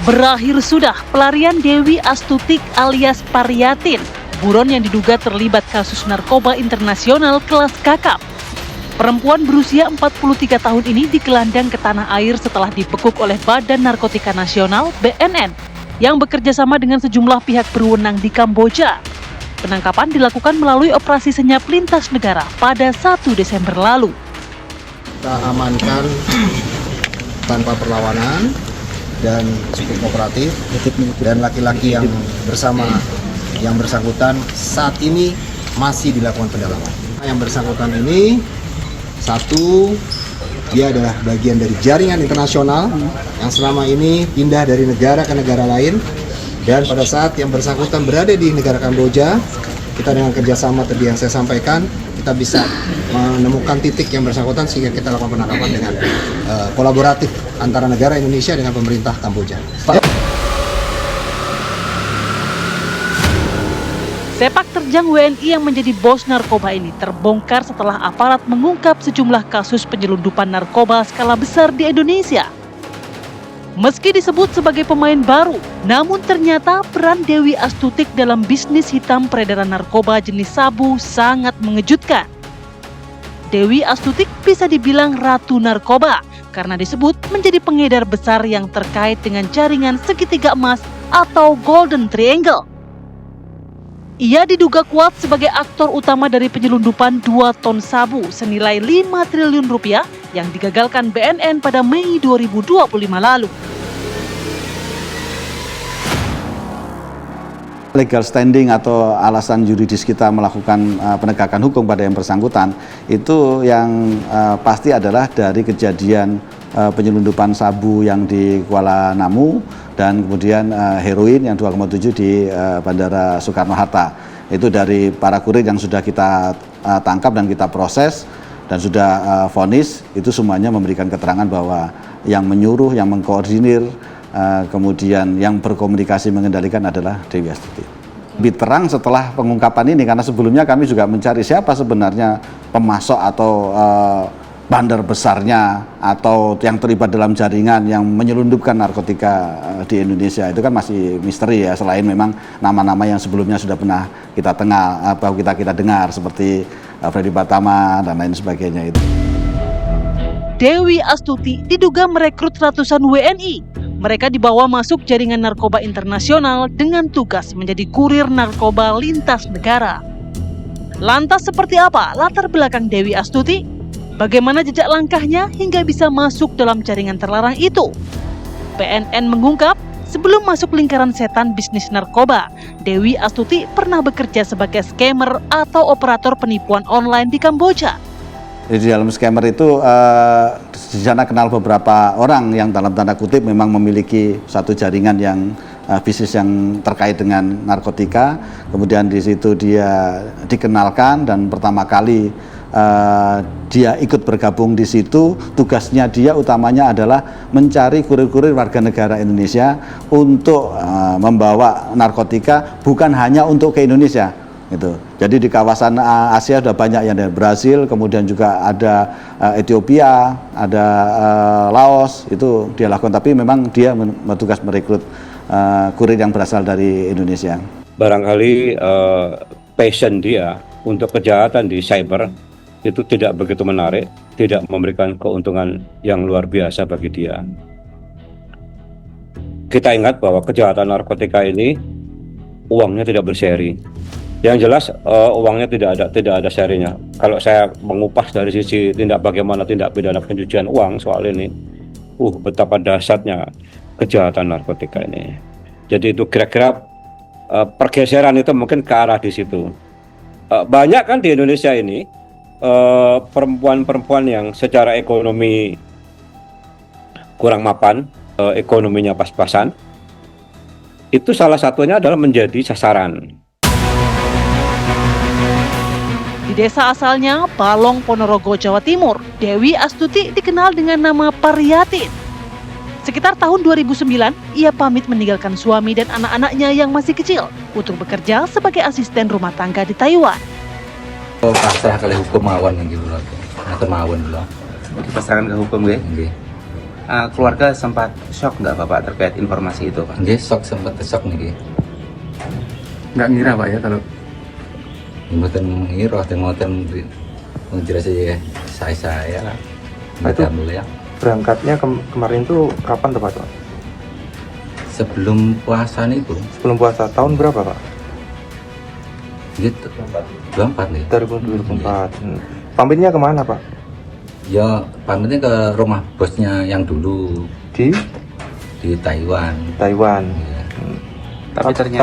Berakhir sudah pelarian Dewi Astuti alias Paryatin, buron yang diduga terlibat kasus narkoba internasional kelas kakap. Perempuan berusia 43 tahun ini digelandang ke tanah air setelah dibekuk oleh Badan Narkotika Nasional (BNN) yang bekerja sama dengan sejumlah pihak berwenang di Kamboja. Penangkapan dilakukan melalui operasi senyap lintas negara pada 1 Desember lalu. Kita amankan tanpa perlawanan dan cukup kooperatif, dan laki-laki yang bersama yang bersangkutan saat ini masih dilakukan pendalaman. Yang bersangkutan ini, satu, dia adalah bagian dari jaringan internasional yang selama ini pindah dari negara ke negara lain, dan pada saat yang bersangkutan berada di negara Kamboja, kita dengan kerjasama tadi yang saya sampaikan, kita bisa menemukan titik yang bersangkutan sehingga kita lakukan penangkapan dengan kolaboratif antara negara Indonesia dengan pemerintah Kamboja. Sepak terjang WNI yang menjadi bos narkoba ini terbongkar setelah aparat mengungkap sejumlah kasus penyelundupan narkoba skala besar di Indonesia. Meski disebut sebagai pemain baru, namun ternyata peran Dewi Astuti dalam bisnis hitam peredaran narkoba jenis sabu sangat mengejutkan. Dewi Astuti bisa dibilang ratu narkoba karena disebut menjadi pengedar besar yang terkait dengan jaringan segitiga emas atau Golden Triangle. Ia diduga kuat sebagai aktor utama dari penyelundupan 2 ton sabu senilai 5 triliun rupiah yang digagalkan BNN pada Mei 2025 lalu. Legal standing atau alasan yuridis kita melakukan penegakan hukum pada yang bersangkutan itu yang pasti adalah dari kejadian penyelundupan sabu yang di Kuala Namu dan kemudian heroin yang 2,7 di Bandara Soekarno-Hatta. Itu dari para kurir yang sudah kita tangkap dan kita proses dan sudah vonis, itu semuanya memberikan keterangan bahwa yang menyuruh, yang mengkoordinir, kemudian yang berkomunikasi mengendalikan adalah Dewi Astuti. Lebih terang setelah pengungkapan ini, karena sebelumnya kami juga mencari siapa sebenarnya pemasok atau bandar besarnya atau yang terlibat dalam jaringan yang menyelundupkan narkotika di Indonesia. Itu kan masih misteri ya, selain memang nama-nama yang sebelumnya sudah pernah kita dengar seperti Freddy Batama dan lain sebagainya itu. Dewi Astuti diduga merekrut ratusan WNI. Mereka dibawa masuk jaringan narkoba internasional dengan tugas menjadi kurir narkoba lintas negara. Lantas seperti apa latar belakang Dewi Astuti? Bagaimana jejak langkahnya hingga bisa masuk dalam jaringan terlarang itu? BNN mengungkap, sebelum masuk lingkaran setan bisnis narkoba, Dewi Astuti pernah bekerja sebagai scammer atau operator penipuan online di Kamboja. Di dalam scammer itu di sana kenal beberapa orang yang dalam tanda kutip memang memiliki satu jaringan yang bisnis yang terkait dengan narkotika. Kemudian di situ dia dikenalkan dan pertama kali dia ikut bergabung di situ. Tugasnya dia utamanya adalah mencari kurir-kurir warga negara Indonesia untuk membawa narkotika bukan hanya untuk ke Indonesia. Gitu. Jadi di kawasan Asia sudah banyak yang dari Brasil, kemudian juga ada Ethiopia, ada Laos, itu dia lakukan. Tapi memang dia bertugas merekrut kurir yang berasal dari Indonesia. Barangkali passion dia untuk kejahatan di cyber itu tidak begitu menarik, tidak memberikan keuntungan yang luar biasa bagi dia. Kita ingat bahwa kejahatan narkotika ini uangnya tidak berseri. Yang jelas uangnya tidak ada serinya. Kalau saya mengupas dari sisi bagaimana tindak pidana pencucian uang soal ini, betapa dahsyatnya kejahatan narkotika ini. Jadi itu kira-kira pergeseran itu mungkin ke arah di situ. Banyak kan di Indonesia ini perempuan-perempuan yang secara ekonomi kurang mapan, ekonominya pas-pasan. Itu salah satunya adalah menjadi sasaran. Di desa asalnya, Balong, Ponorogo, Jawa Timur, Dewi Astuti dikenal dengan nama Paryatin. Sekitar tahun 2009, ia pamit meninggalkan suami dan anak-anaknya yang masih kecil untuk bekerja sebagai asisten rumah tangga di Taiwan. Pasrah kali hukum mawon gitu loh. Atau mawon loh. Dipasrahkan ke hukum ya? Nggih. keluarga sempat shock nggak Bapak terkait informasi itu Pak? Nggih, sempat shock niki. Nggak ngira Pak ya kalau Mboten ngira ngoten menjelaskan ya saya. Itu Alhamdulillah. berangkatnya kemarin tuh kapan tuh Pak? Sebelum puasa niku. Sebelum puasa tahun berapa Pak? Gitu. 24 nih. 2024. Pamitnya kemana Pak? Ya pamitnya ke rumah bosnya yang dulu Di Taiwan. Taiwan. Ya.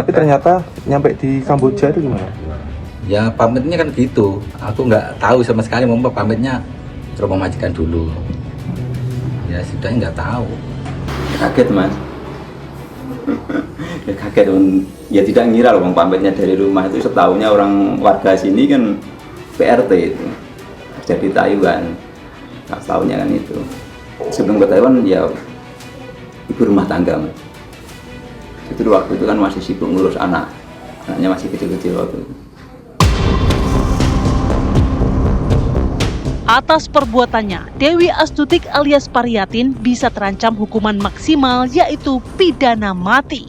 Tapi ternyata nyampe di Kamboja itu gimana? Ya pamitnya kan gitu. Aku nggak tahu sama sekali mau pamitnya ke rumah majikan dulu. Ya sudah nggak tahu. Kaget Mas. Ya kaget ya tidak ngira loh bang pamitnya dari rumah itu, setahunya orang warga sini kan PRT itu jadi Taiwan, nggak tahunya kan itu. Sebelum ke Taiwan ya ibu rumah tangga Mas. Itu waktu itu kan masih sibuk ngurus anaknya masih kecil-kecil waktu itu. Atas perbuatannya, Dewi Astutik alias Paryatin bisa terancam hukuman maksimal yaitu pidana mati.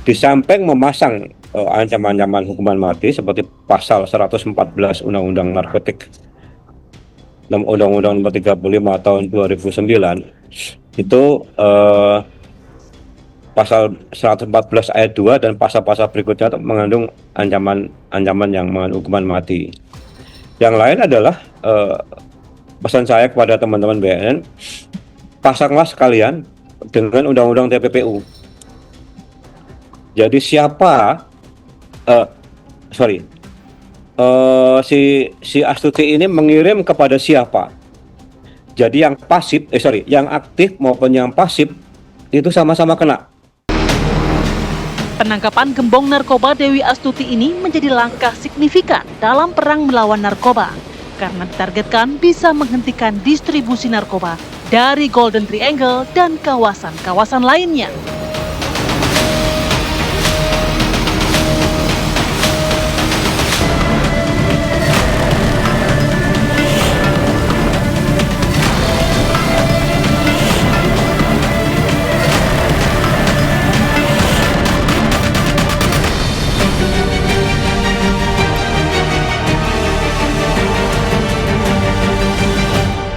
Di samping memasang ancaman-ancaman hukuman mati seperti pasal 114 Undang-Undang Narkotik dan Undang-Undang Nomor 35 tahun 2009 itu pasal 114 ayat 2 dan pasal-pasal berikutnya mengandung ancaman yang mengandung hukuman mati. Yang lain adalah pesan saya kepada teman-teman BNN, pasanglah sekalian dengan Undang-Undang TPPU. Jadi siapa si Astuti ini mengirim kepada siapa? Jadi yang pasif, yang aktif maupun yang pasif itu sama-sama kena. Penangkapan gembong narkoba Dewi Astuti ini menjadi langkah signifikan dalam perang melawan narkoba karena ditargetkan bisa menghentikan distribusi narkoba dari Golden Triangle dan kawasan-kawasan lainnya.